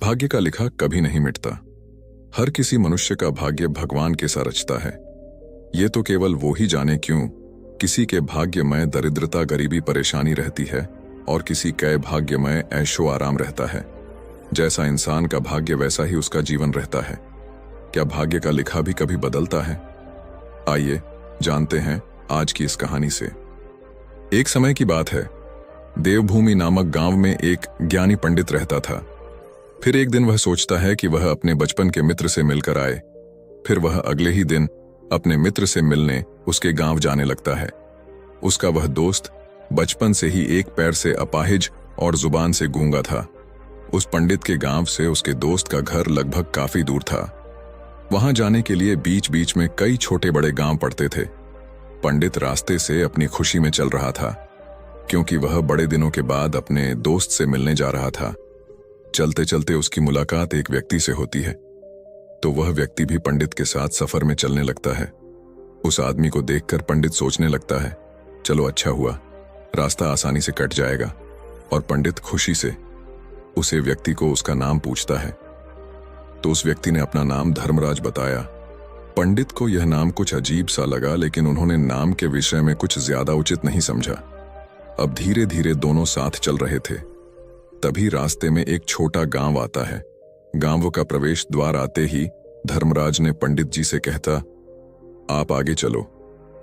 भाग्य का लिखा कभी नहीं मिटता। हर किसी मनुष्य का भाग्य भगवान के सा रचता है। ये तो केवल वो ही जाने क्यों किसी के भाग्य में दरिद्रता, गरीबी, परेशानी रहती है और किसी के भाग्य में ऐशो आराम रहता है। जैसा इंसान का भाग्य वैसा ही उसका जीवन रहता है। क्या भाग्य का लिखा भी कभी बदलता है? आइए जानते हैं आज की इस कहानी से। एक समय की बात है, देवभूमि नामक गांव में एक ज्ञानी पंडित रहता था। फिर एक दिन वह सोचता है कि वह अपने बचपन के मित्र से मिलकर आए। फिर वह अगले ही दिन अपने मित्र से मिलने उसके गांव जाने लगता है। उसका वह दोस्त बचपन से ही एक पैर से अपाहिज और जुबान से गूंगा था। उस पंडित के गांव से उसके दोस्त का घर लगभग काफी दूर था। वहां जाने के लिए बीच बीच में कई छोटे बड़े गांव पड़ते थे। पंडित रास्ते से अपनी खुशी में चल रहा था, क्योंकि वह बड़े दिनों के बाद अपने दोस्त से मिलने जा रहा था। चलते चलते उसकी मुलाकात एक व्यक्ति से होती है, तो वह व्यक्ति भी पंडित के साथ सफर में चलने लगता है। उस आदमी को देखकर पंडित सोचने लगता है, चलो अच्छा हुआ, रास्ता आसानी से कट जाएगा। और पंडित खुशी से उसे व्यक्ति को उसका नाम पूछता है। तो उस व्यक्ति ने अपना नाम धर्मराज बताया। पंडित को यह नाम कुछ अजीब सा लगा, लेकिन उन्होंने नाम के विषय में कुछ ज्यादा उचित नहीं समझा। अब धीरे धीरे दोनों साथ चल रहे थे। तभी रास्ते में एक छोटा गांव आता है। गांव का प्रवेश द्वार आते ही धर्मराज ने पंडित जी से कहता, आप आगे चलो,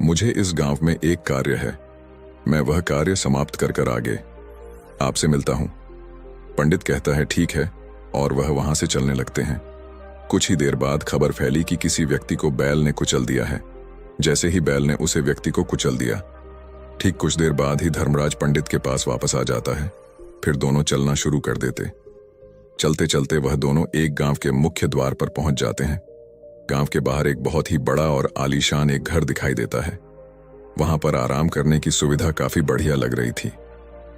मुझे इस गांव में एक कार्य है। मैं वह कार्य समाप्त कर कर आगे आपसे मिलता हूं। पंडित कहता है ठीक है, और वह वहां से चलने लगते हैं। कुछ ही देर बाद खबर फैली कि किसी व्यक्ति को बैल ने कुचल दिया है। जैसे ही बैल ने उसे व्यक्ति को कुचल दिया, ठीक कुछ देर बाद ही धर्मराज पंडित के पास वापस आ जाता है। फिर दोनों चलना शुरू कर देते। चलते चलते वह दोनों एक गांव के मुख्य द्वार पर पहुंच जाते हैं। गांव के बाहर एक बहुत ही बड़ा और आलीशान एक घर दिखाई देता है। वहां पर आराम करने की सुविधा काफी बढ़िया लग रही थी।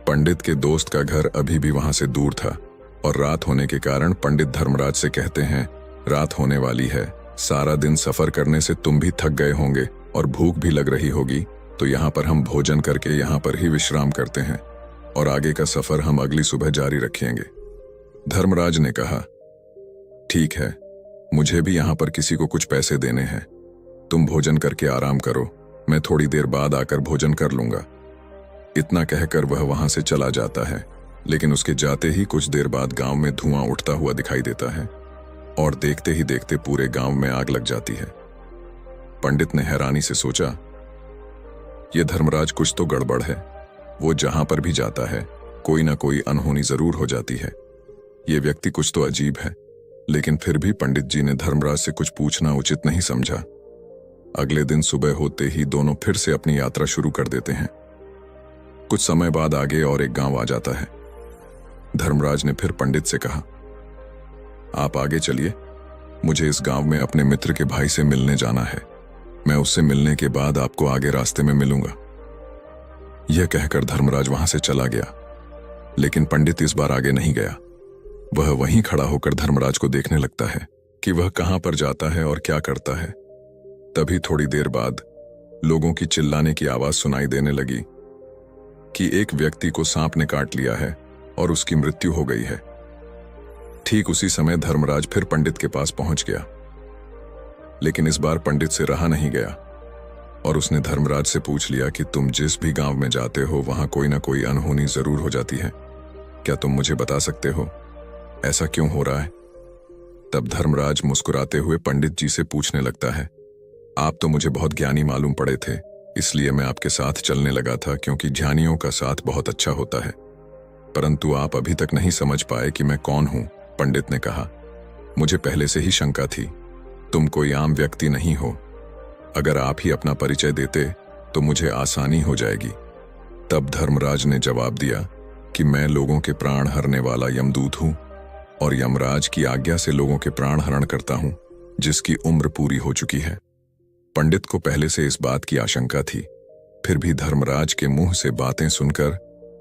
पंडित के दोस्त का घर अभी भी वहां से दूर था, और रात होने के कारण पंडित धर्मराज से कहते हैं, रात होने वाली है, सारा दिन सफर करने से तुम भी थक गए होंगे और भूख भी लग रही होगी, तो यहाँ पर हम भोजन करके यहाँ पर ही विश्राम करते हैं और आगे का सफर हम अगली सुबह जारी रखेंगे। धर्मराज ने कहा, ठीक है, मुझे भी यहाँ पर किसी को कुछ पैसे देने हैं। तुम भोजन करके आराम करो, मैं थोड़ी देर बाद आकर भोजन कर लूंगा। इतना कहकर वह वहां से चला जाता है, लेकिन उसके जाते ही कुछ देर बाद गांव में धुआं उठता हुआ दिखाई देता है, और देखते ही देखते पूरे गांव में आग लग जाती है। पंडित ने हैरानी से सोचा, यह धर्मराज कुछ तो गड़बड़ है। वो जहां पर भी जाता है कोई ना कोई अनहोनी जरूर हो जाती है। ये व्यक्ति कुछ तो अजीब है। लेकिन फिर भी पंडित जी ने धर्मराज से कुछ पूछना उचित नहीं समझा। अगले दिन सुबह होते ही दोनों फिर से अपनी यात्रा शुरू कर देते हैं। कुछ समय बाद आगे और एक गांव आ जाता है। धर्मराज ने फिर पंडित से कहा, आप आगे चलिए, मुझे इस गांव में अपने मित्र के भाई से मिलने जाना है। मैं उससे मिलने के बाद आपको आगे रास्ते में मिलूंगा। यह कहकर धर्मराज वहां से चला गया, लेकिन पंडित इस बार आगे नहीं गया। वह वहीं खड़ा होकर धर्मराज को देखने लगता है कि वह कहां पर जाता है और क्या करता है। तभी थोड़ी देर बाद लोगों की चिल्लाने की आवाज सुनाई देने लगी कि एक व्यक्ति को सांप ने काट लिया है और उसकी मृत्यु हो गई है। ठीक उसी समय धर्मराज फिर पंडित के पास पहुंच गया, लेकिन इस बार पंडित से रहा नहीं गया और उसने धर्मराज से पूछ लिया कि तुम जिस भी गांव में जाते हो वहां कोई ना कोई अनहोनी जरूर हो जाती है। क्या तुम मुझे बता सकते हो ऐसा क्यों हो रहा है? तब धर्मराज मुस्कुराते हुए पंडित जी से पूछने लगता है, आप तो मुझे बहुत ज्ञानी मालूम पड़े थे, इसलिए मैं आपके साथ चलने लगा था, क्योंकि ज्ञानियों का साथ बहुत अच्छा होता है। परंतु आप अभी तक नहीं समझ पाए कि मैं कौन हूं। पंडित ने कहा, मुझे पहले से ही शंका थी, तुम कोई आम व्यक्ति नहीं हो। अगर आप ही अपना परिचय देते तो मुझे आसानी हो जाएगी। तब धर्मराज ने जवाब दिया कि मैं लोगों के प्राण हरने वाला यमदूत हूं, और यमराज की आज्ञा से लोगों के प्राण हरण करता हूं, जिसकी उम्र पूरी हो चुकी है। पंडित को पहले से इस बात की आशंका थी, फिर भी धर्मराज के मुंह से बातें सुनकर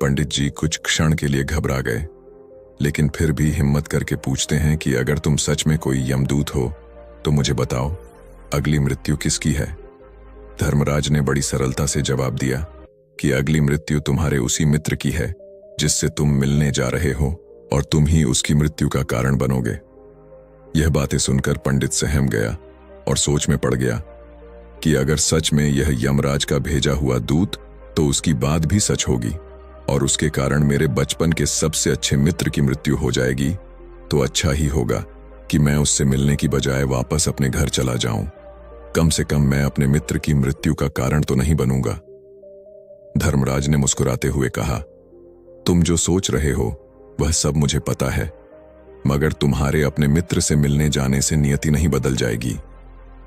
पंडित जी कुछ क्षण के लिए घबरा गए, लेकिन फिर भी हिम्मत करके पूछते हैं कि अगर तुम सच में कोई यमदूत हो तो मुझे बताओ, अगली मृत्यु किसकी है? धर्मराज ने बड़ी सरलता से जवाब दिया कि अगली मृत्यु तुम्हारे उसी मित्र की है जिससे तुम मिलने जा रहे हो और तुम ही उसकी मृत्यु का कारण बनोगे। यह बातें सुनकर पंडित सहम गया और सोच में पड़ गया कि अगर सच में यह यमराज का भेजा हुआ दूत, तो उसकी बात भी सच होगी और उसके कारण मेरे बचपन के सबसे अच्छे मित्र की मृत्यु हो जाएगी, तो अच्छा ही होगा कि मैं उससे मिलने की बजाय वापस अपने घर चला जाऊं। कम से कम मैं अपने मित्र की मृत्यु का कारण तो नहीं बनूंगा। धर्मराज ने मुस्कुराते हुए कहा, तुम जो सोच रहे हो वह सब मुझे पता है, मगर तुम्हारे अपने मित्र से मिलने जाने से नियति नहीं बदल जाएगी।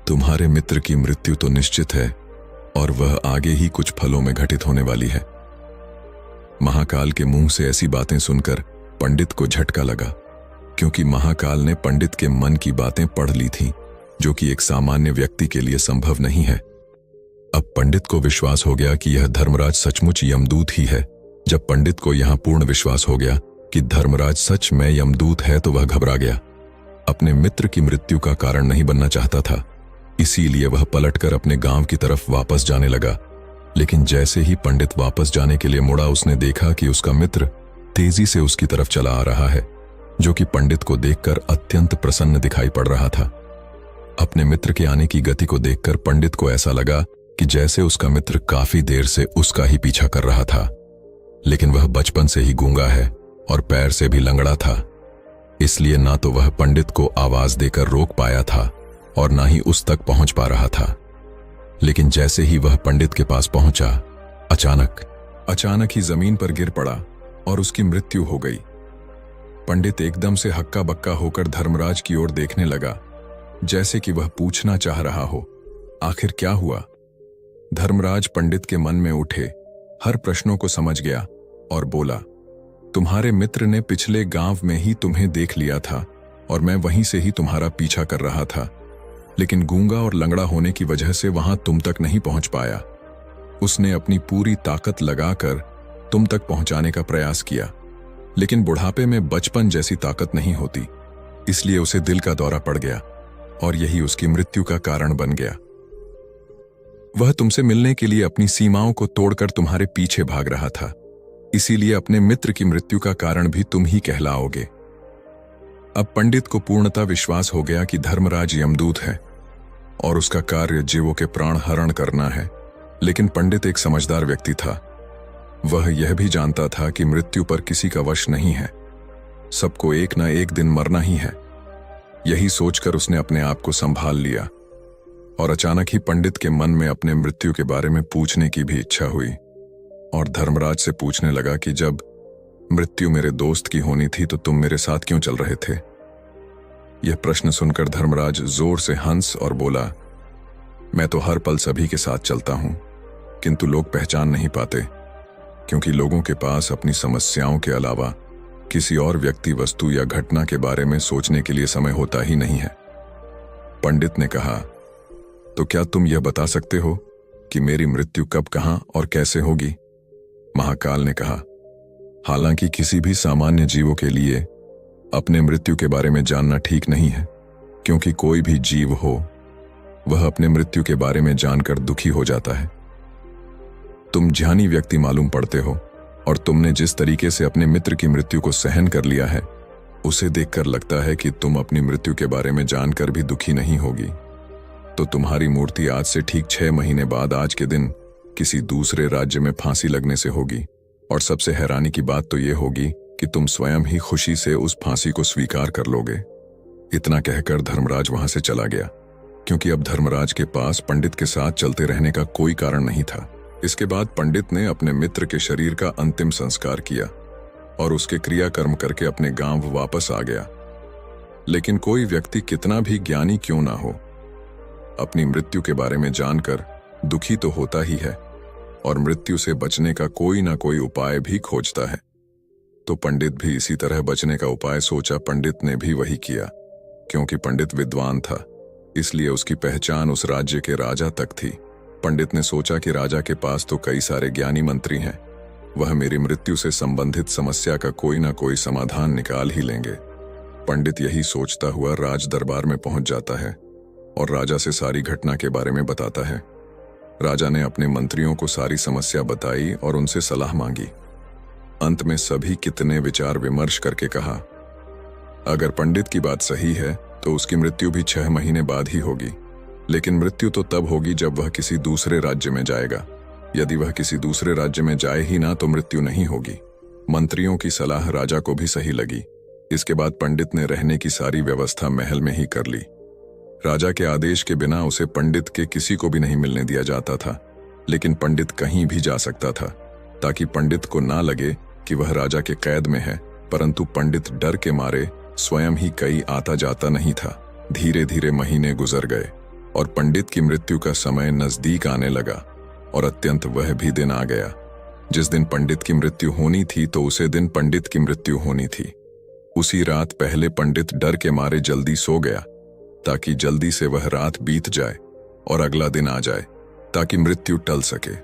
तुम्हारे मित्र की मृत्यु तो निश्चित है और वह आगे ही कुछ फलों में घटित होने वाली है। महाकाल के मुंह से ऐसी बातें सुनकर पंडित को झटका लगा, क्योंकि महाकाल ने पंडित के मन की बातें पढ़ ली थीं, जो कि एक सामान्य व्यक्ति के लिए संभव नहीं है। अब पंडित को विश्वास हो गया कि यह धर्मराज सचमुच यमदूत ही है। जब पंडित को यहां पूर्ण विश्वास हो गया कि धर्मराज सच में यमदूत है, तो वह घबरा गया। अपने मित्र की मृत्यु का कारण नहीं बनना चाहता था, इसीलिए वह पलटकर अपने गांव की तरफ वापस जाने लगा। लेकिन जैसे ही पंडित वापस जाने के लिए मुड़ा, उसने देखा कि उसका मित्र तेजी से उसकी तरफ चला आ रहा है, जो कि पंडित को देखकर अत्यंत प्रसन्न दिखाई पड़ रहा था। अपने मित्र के आने की गति को देखकर पंडित को ऐसा लगा कि जैसे उसका मित्र काफी देर से उसका ही पीछा कर रहा था, लेकिन वह बचपन से ही गूंगा है और पैर से भी लंगड़ा था, इसलिए ना तो वह पंडित को आवाज देकर रोक पाया था और ना ही उस तक पहुंच पा रहा था। लेकिन जैसे ही वह पंडित के पास पहुंचा, अचानक ही जमीन पर गिर पड़ा और उसकी मृत्यु हो गई। पंडित एकदम से हक्का बक्का होकर धर्मराज की ओर देखने लगा, जैसे कि वह पूछना चाह रहा हो, आखिर क्या हुआ। धर्मराज पंडित के मन में उठे हर प्रश्नों को समझ गया और बोला, तुम्हारे मित्र ने पिछले गांव में ही तुम्हें देख लिया था और मैं वहीं से ही तुम्हारा पीछा कर रहा था, लेकिन गूंगा और लंगड़ा होने की वजह से वहां तुम तक नहीं पहुंच पाया। उसने अपनी पूरी ताकत लगाकर तुम तक पहुंचाने का प्रयास किया, लेकिन बुढ़ापे में बचपन जैसी ताकत नहीं होती, इसलिए उसे दिल का दौरा पड़ गया और यही उसकी मृत्यु का कारण बन गया। वह तुमसे मिलने के लिए अपनी सीमाओं को तोड़कर तुम्हारे पीछे भाग रहा था, इसीलिए अपने मित्र की मृत्यु का कारण भी तुम ही कहलाओगे। अब पंडित को पूर्णतः विश्वास हो गया कि धर्मराज यमदूत है और उसका कार्य जीवों के प्राण हरण करना है। लेकिन पंडित एक समझदार व्यक्ति था। वह यह भी जानता था कि मृत्यु पर किसी का वश नहीं है, सबको एक ना एक दिन मरना ही है। यही सोचकर उसने अपने आप को संभाल लिया और अचानक ही पंडित के मन में अपने मृत्यु के बारे में पूछने की भी इच्छा हुई और धर्मराज से पूछने लगा कि जब मृत्यु मेरे दोस्त की होनी थी तो तुम मेरे साथ क्यों चल रहे थे। यह प्रश्न सुनकर धर्मराज जोर से हंस और बोला, मैं तो हर पल सभी के साथ चलता हूं, किंतु लोग पहचान नहीं पाते, क्योंकि लोगों के पास अपनी समस्याओं के अलावा किसी और व्यक्ति, वस्तु या घटना के बारे में सोचने के लिए समय होता ही नहीं है। पंडित ने कहा, तो क्या तुम यह बता सकते हो कि मेरी मृत्यु कब, कहां और कैसे होगी। महाकाल ने कहा, हालांकि किसी भी सामान्य जीवों के लिए अपने मृत्यु के बारे में जानना ठीक नहीं है, क्योंकि कोई भी जीव हो वह अपने मृत्यु के बारे में जानकर दुखी हो जाता है। तुम ज्ञानी व्यक्ति मालूम पड़ते हो और तुमने जिस तरीके से अपने मित्र की मृत्यु को सहन कर लिया है, उसे देखकर लगता है कि तुम अपनी मृत्यु के बारे में जानकर भी दुखी नहीं होगी। तो तुम्हारी मूर्ति आज से ठीक 6 महीने बाद आज के दिन किसी दूसरे राज्य में फांसी लगने से होगी, और सबसे हैरानी की बात तो यह होगी कि तुम स्वयं ही खुशी से उस फांसी को स्वीकार कर लोगे। इतना कहकर धर्मराज वहां से चला गया, क्योंकि अब धर्मराज के पास पंडित के साथ चलते रहने का कोई कारण नहीं था। इसके बाद पंडित ने अपने मित्र के शरीर का अंतिम संस्कार किया और उसके क्रियाकर्म करके अपने गांव वापस आ गया। लेकिन कोई व्यक्ति कितना भी ज्ञानी क्यों ना हो, अपनी मृत्यु के बारे में जानकर दुखी तो होता ही है और मृत्यु से बचने का कोई ना कोई उपाय भी खोजता है। तो पंडित भी इसी तरह बचने का उपाय सोचा। पंडित ने भी वही किया। क्योंकि पंडित विद्वान था, इसलिए उसकी पहचान उस राज्य के राजा तक थी। पंडित ने सोचा कि राजा के पास तो कई सारे ज्ञानी मंत्री हैं, वह मेरी मृत्यु से संबंधित समस्या का कोई ना कोई समाधान निकाल ही लेंगे। पंडित यही सोचता हुआ राज दरबार में पहुंच जाता है और राजा से सारी घटना के बारे में बताता है। राजा ने अपने मंत्रियों को सारी समस्या बताई और उनसे सलाह मांगी। अंत में सभी कितने विचार विमर्श करके कहा, अगर पंडित की बात सही है तो उसकी मृत्यु भी 6 महीने बाद ही होगी, लेकिन मृत्यु तो तब होगी जब वह किसी दूसरे राज्य में जाएगा। यदि वह किसी दूसरे राज्य में जाए ही ना तो मृत्यु नहीं होगी। मंत्रियों की सलाह राजा को भी सही लगी। इसके बाद पंडित ने रहने की सारी व्यवस्था महल में ही कर ली। राजा के आदेश के बिना उसे पंडित के किसी को भी नहीं मिलने दिया जाता था, लेकिन पंडित कहीं भी जा सकता था, ताकि पंडित को ना लगे कि वह राजा के कैद में है। परंतु पंडित डर के मारे स्वयं ही कहीं आता जाता नहीं था। धीरे धीरे महीने गुजर गए और पंडित की मृत्यु का समय नजदीक आने लगा, और अत्यंत वह भी दिन आ गया जिस दिन पंडित की मृत्यु होनी थी, तो उसे दिन पंडित की मृत्यु होनी थी। उसी रात पहले पंडित डर के मारे जल्दी सो गया, ताकि जल्दी से वह रात बीत जाए और अगला दिन आ जाए, ताकि मृत्यु टल सके।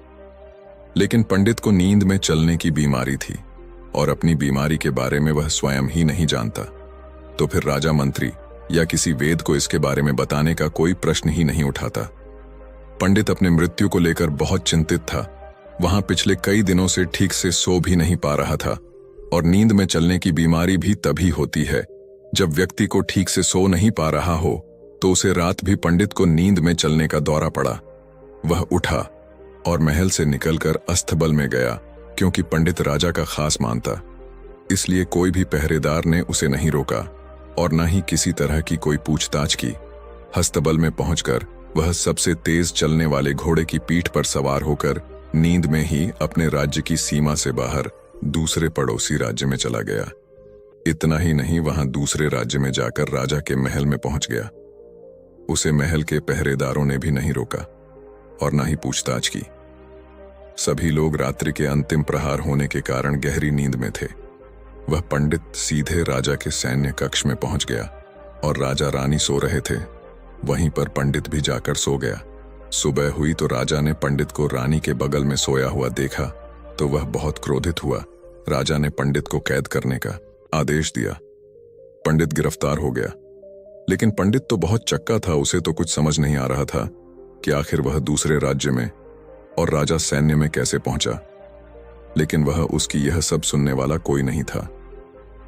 लेकिन पंडित को नींद में चलने की बीमारी थी, और अपनी बीमारी के बारे में वह स्वयं ही नहीं जानता। तो फिर राजा मंत्री या किसी वेद को इसके बारे में बताने का कोई प्रश्न ही नहीं उठाता। पंडित अपने मृत्यु को लेकर बहुत चिंतित था। वहां पिछले कई दिनों से ठीक से सो भी नहीं पा रहा था, और नींद में चलने की बीमारी भी तभी होती है जब व्यक्ति को ठीक से सो नहीं पा रहा हो। तो उसे रात भी पंडित को नींद में चलने का दौरा पड़ा। वह उठा और महल से निकलकर अस्तबल में गया, क्योंकि पंडित राजा का खास मानता। इसलिए कोई भी पहरेदार ने उसे नहीं रोका और न ही किसी तरह की कोई पूछताछ की। अस्तबल में पहुंचकर वह सबसे तेज चलने वाले घोड़े की पीठ पर सवार होकर नींद में ही अपने राज्य की सीमा से बाहर दूसरे पड़ोसी राज्य में चला गया। इतना ही नहीं, वहां दूसरे राज्य में जाकर राजा के महल में पहुंच गया। उसे महल के पहरेदारों ने भी नहीं रोका और ना ही पूछताछ की। सभी लोग रात्रि के अंतिम प्रहार होने के कारण गहरी नींद में थे। वह पंडित सीधे राजा के सैन्य कक्ष में पहुंच गया, और राजा रानी सो रहे थे। वहीं पर पंडित भी जाकर सो गया। सुबह हुई तो राजा ने पंडित को रानी के बगल में सोया हुआ देखा, तो वह बहुत क्रोधित हुआ। राजा ने पंडित को कैद करने का आदेश दिया। पंडित गिरफ्तार हो गया, लेकिन पंडित तो बहुत चक्का था। उसे तो कुछ समझ नहीं आ रहा था कि आखिर वह दूसरे राज्य में और राजा सैन्य में कैसे पहुंचा। लेकिन वह उसकी यह सब सुनने वाला कोई नहीं था।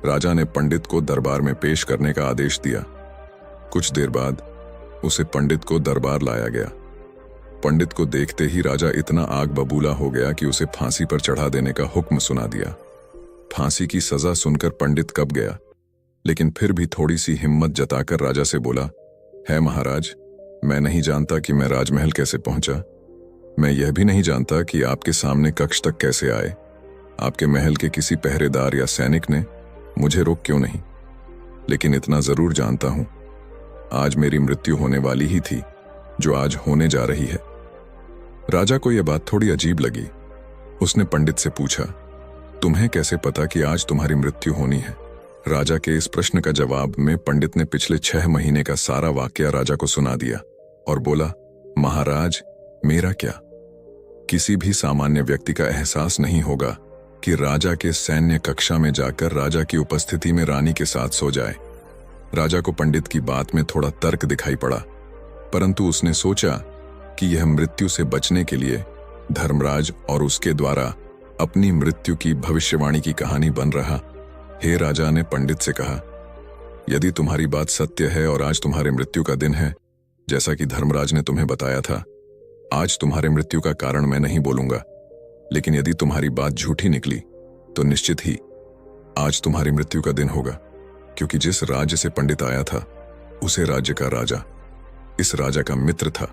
राजा ने पंडित को दरबार में पेश करने का आदेश दिया। कुछ देर बाद उसे पंडित को दरबार लाया गया। पंडित को देखते ही राजा इतना आग बबूला हो गया कि उसे फांसी पर चढ़ा देने का हुक्म सुना दिया। फांसी की सजा सुनकर पंडित कब गया, लेकिन फिर भी थोड़ी सी हिम्मत जताकर राजा से बोला, है महाराज, मैं नहीं जानता कि मैं राजमहल कैसे पहुंचा। मैं यह भी नहीं जानता कि आपके सामने कक्ष तक कैसे आए। आपके महल के किसी पहरेदार या सैनिक ने मुझे रोक क्यों नहीं। लेकिन इतना जरूर जानता हूं, आज मेरी मृत्यु होने वाली ही थी, जो आज होने जा रही है। राजा को यह बात थोड़ी अजीब लगी। उसने पंडित से पूछा, तुम्हें कैसे पता कि आज तुम्हारी मृत्यु होनी है। राजा के इस प्रश्न का जवाब में पंडित ने पिछले 6 महीने का सारा वाकया राजा को सुना दिया और बोला, महाराज, मेरा क्या, किसी भी सामान्य व्यक्ति का एहसास नहीं होगा कि राजा के सैन्य कक्षा में जाकर राजा की उपस्थिति में रानी के साथ सो जाए। राजा को पंडित की बात में थोड़ा तर्क दिखाई पड़ा, परंतु उसने सोचा कि यह मृत्यु से बचने के लिए धर्मराज और उसके द्वारा अपनी मृत्यु की भविष्यवाणी की कहानी बन रहा। हे राजा ने पंडित से कहा, यदि तुम्हारी बात सत्य है और आज तुम्हारे मृत्यु का दिन है, जैसा कि धर्मराज ने तुम्हें बताया था, आज तुम्हारे मृत्यु का कारण मैं नहीं बोलूंगा। लेकिन यदि तुम्हारी बात झूठी निकली तो निश्चित ही आज तुम्हारी मृत्यु का दिन होगा, क्योंकि जिस राज्य से पंडित आया था उसे राज्य का राजा इस राजा का मित्र था।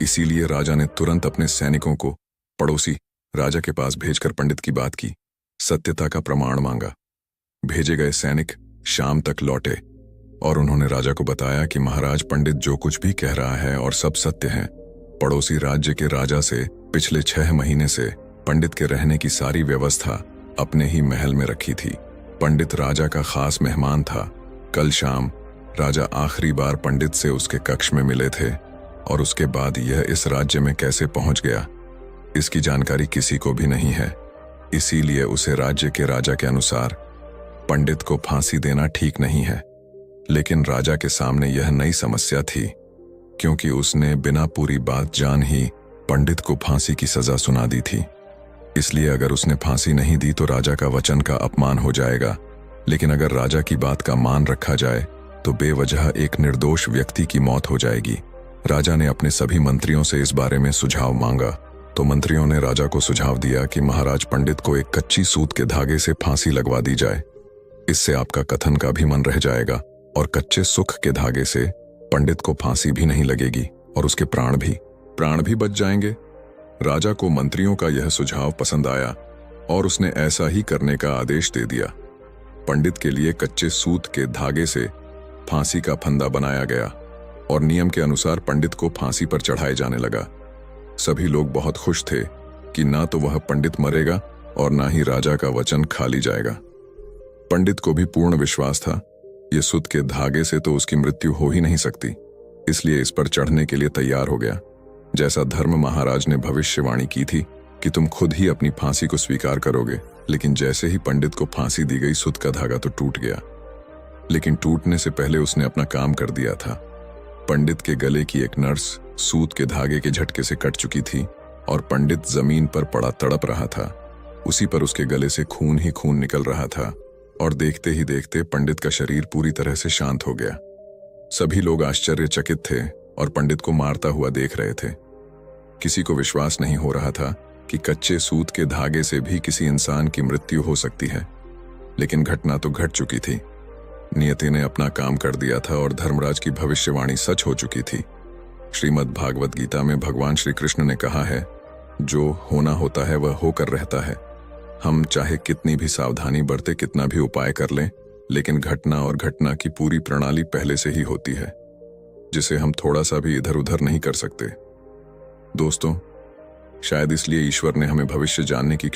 इसीलिए राजा ने तुरंत अपने सैनिकों को पड़ोसी राजा के पास भेजकर पंडित की बात की सत्यता का प्रमाण मांगा। भेजे गए सैनिक शाम तक लौटे और उन्होंने राजा को बताया कि महाराज, पंडित जो कुछ भी कह रहा है और सब सत्य है। पड़ोसी राज्य के राजा से पिछले 6 महीने से पंडित के रहने की सारी व्यवस्था अपने ही महल में रखी थी। पंडित राजा का खास मेहमान था। कल शाम राजा आखिरी बार पंडित से उसके कक्ष में मिले थे, और उसके बाद यह इस राज्य में कैसे पहुंच गया, इसकी जानकारी किसी को भी नहीं है। इसीलिए उसे राज्य के राजा के अनुसार पंडित को फांसी देना ठीक नहीं है। लेकिन राजा के सामने यह नई समस्या थी, क्योंकि उसने बिना पूरी बात जान ही पंडित को फांसी की सजा सुना दी थी। इसलिए अगर उसने फांसी नहीं दी तो राजा का वचन का अपमान हो जाएगा, लेकिन अगर राजा की बात का मान रखा जाए तो बेवजह एक निर्दोष व्यक्ति की मौत हो जाएगी। राजा ने अपने सभी मंत्रियों से इस बारे में सुझाव मांगा तो मंत्रियों ने राजा को सुझाव दिया कि महाराज पंडित को एक कच्ची सूत के धागे से फांसी लगवा दी जाए। इससे आपका कथन का भी मन रह जाएगा और कच्चे सुख के धागे से पंडित को फांसी भी नहीं लगेगी और उसके प्राण भी बच जाएंगे। राजा को मंत्रियों का यह सुझाव पसंद आया और उसने ऐसा ही करने का आदेश दे दिया। पंडित के लिए कच्चे सूत के धागे से फांसी का फंदा बनाया गया और नियम के अनुसार पंडित को फांसी पर चढ़ाए जाने लगा। सभी लोग बहुत खुश थे कि ना तो वह पंडित मरेगा और ना ही राजा का वचन खाली जाएगा। पंडित को भी पूर्ण विश्वास था ये सूत के धागे से तो उसकी मृत्यु हो ही नहीं सकती, इसलिए इस पर चढ़ने के लिए तैयार हो गया। जैसा धर्म महाराज ने भविष्यवाणी की थी कि तुम खुद ही अपनी फांसी को स्वीकार करोगे, लेकिन जैसे ही पंडित को फांसी दी गई सूत का धागा तो टूट गया। लेकिन टूटने से पहले उसने अपना काम कर दिया था। पंडित के गले की एक नर्स सूत के धागे के झटके से कट चुकी थी और पंडित जमीन पर पड़ा तड़प रहा था। उसी पर उसके गले से खून ही खून निकल रहा था और देखते ही देखते पंडित का शरीर पूरी तरह से शांत हो गया। सभी लोग आश्चर्यचकित थे और पंडित को मारता हुआ देख रहे थे। किसी को विश्वास नहीं हो रहा था कि कच्चे सूत के धागे से भी किसी इंसान की मृत्यु हो सकती है, लेकिन घटना तो घट चुकी थी। नियति ने अपना काम कर दिया था और धर्मराज की भविष्यवाणी सच हो चुकी थी। श्रीमद् भागवत गीता में भगवान श्री कृष्ण ने कहा है, जो होना होता है वह होकर रहता है। हम चाहे कितनी भी सावधानी बरते, कितना भी उपाय कर लें, लेकिन घटना और घटना की पूरी प्रणाली पहले से ही होती है, जिसे हम थोड़ा सा भी इधर उधर नहीं कर सकते। दोस्तों, शायद इसलिए ईश्वर ने हमें भविष्य जानने की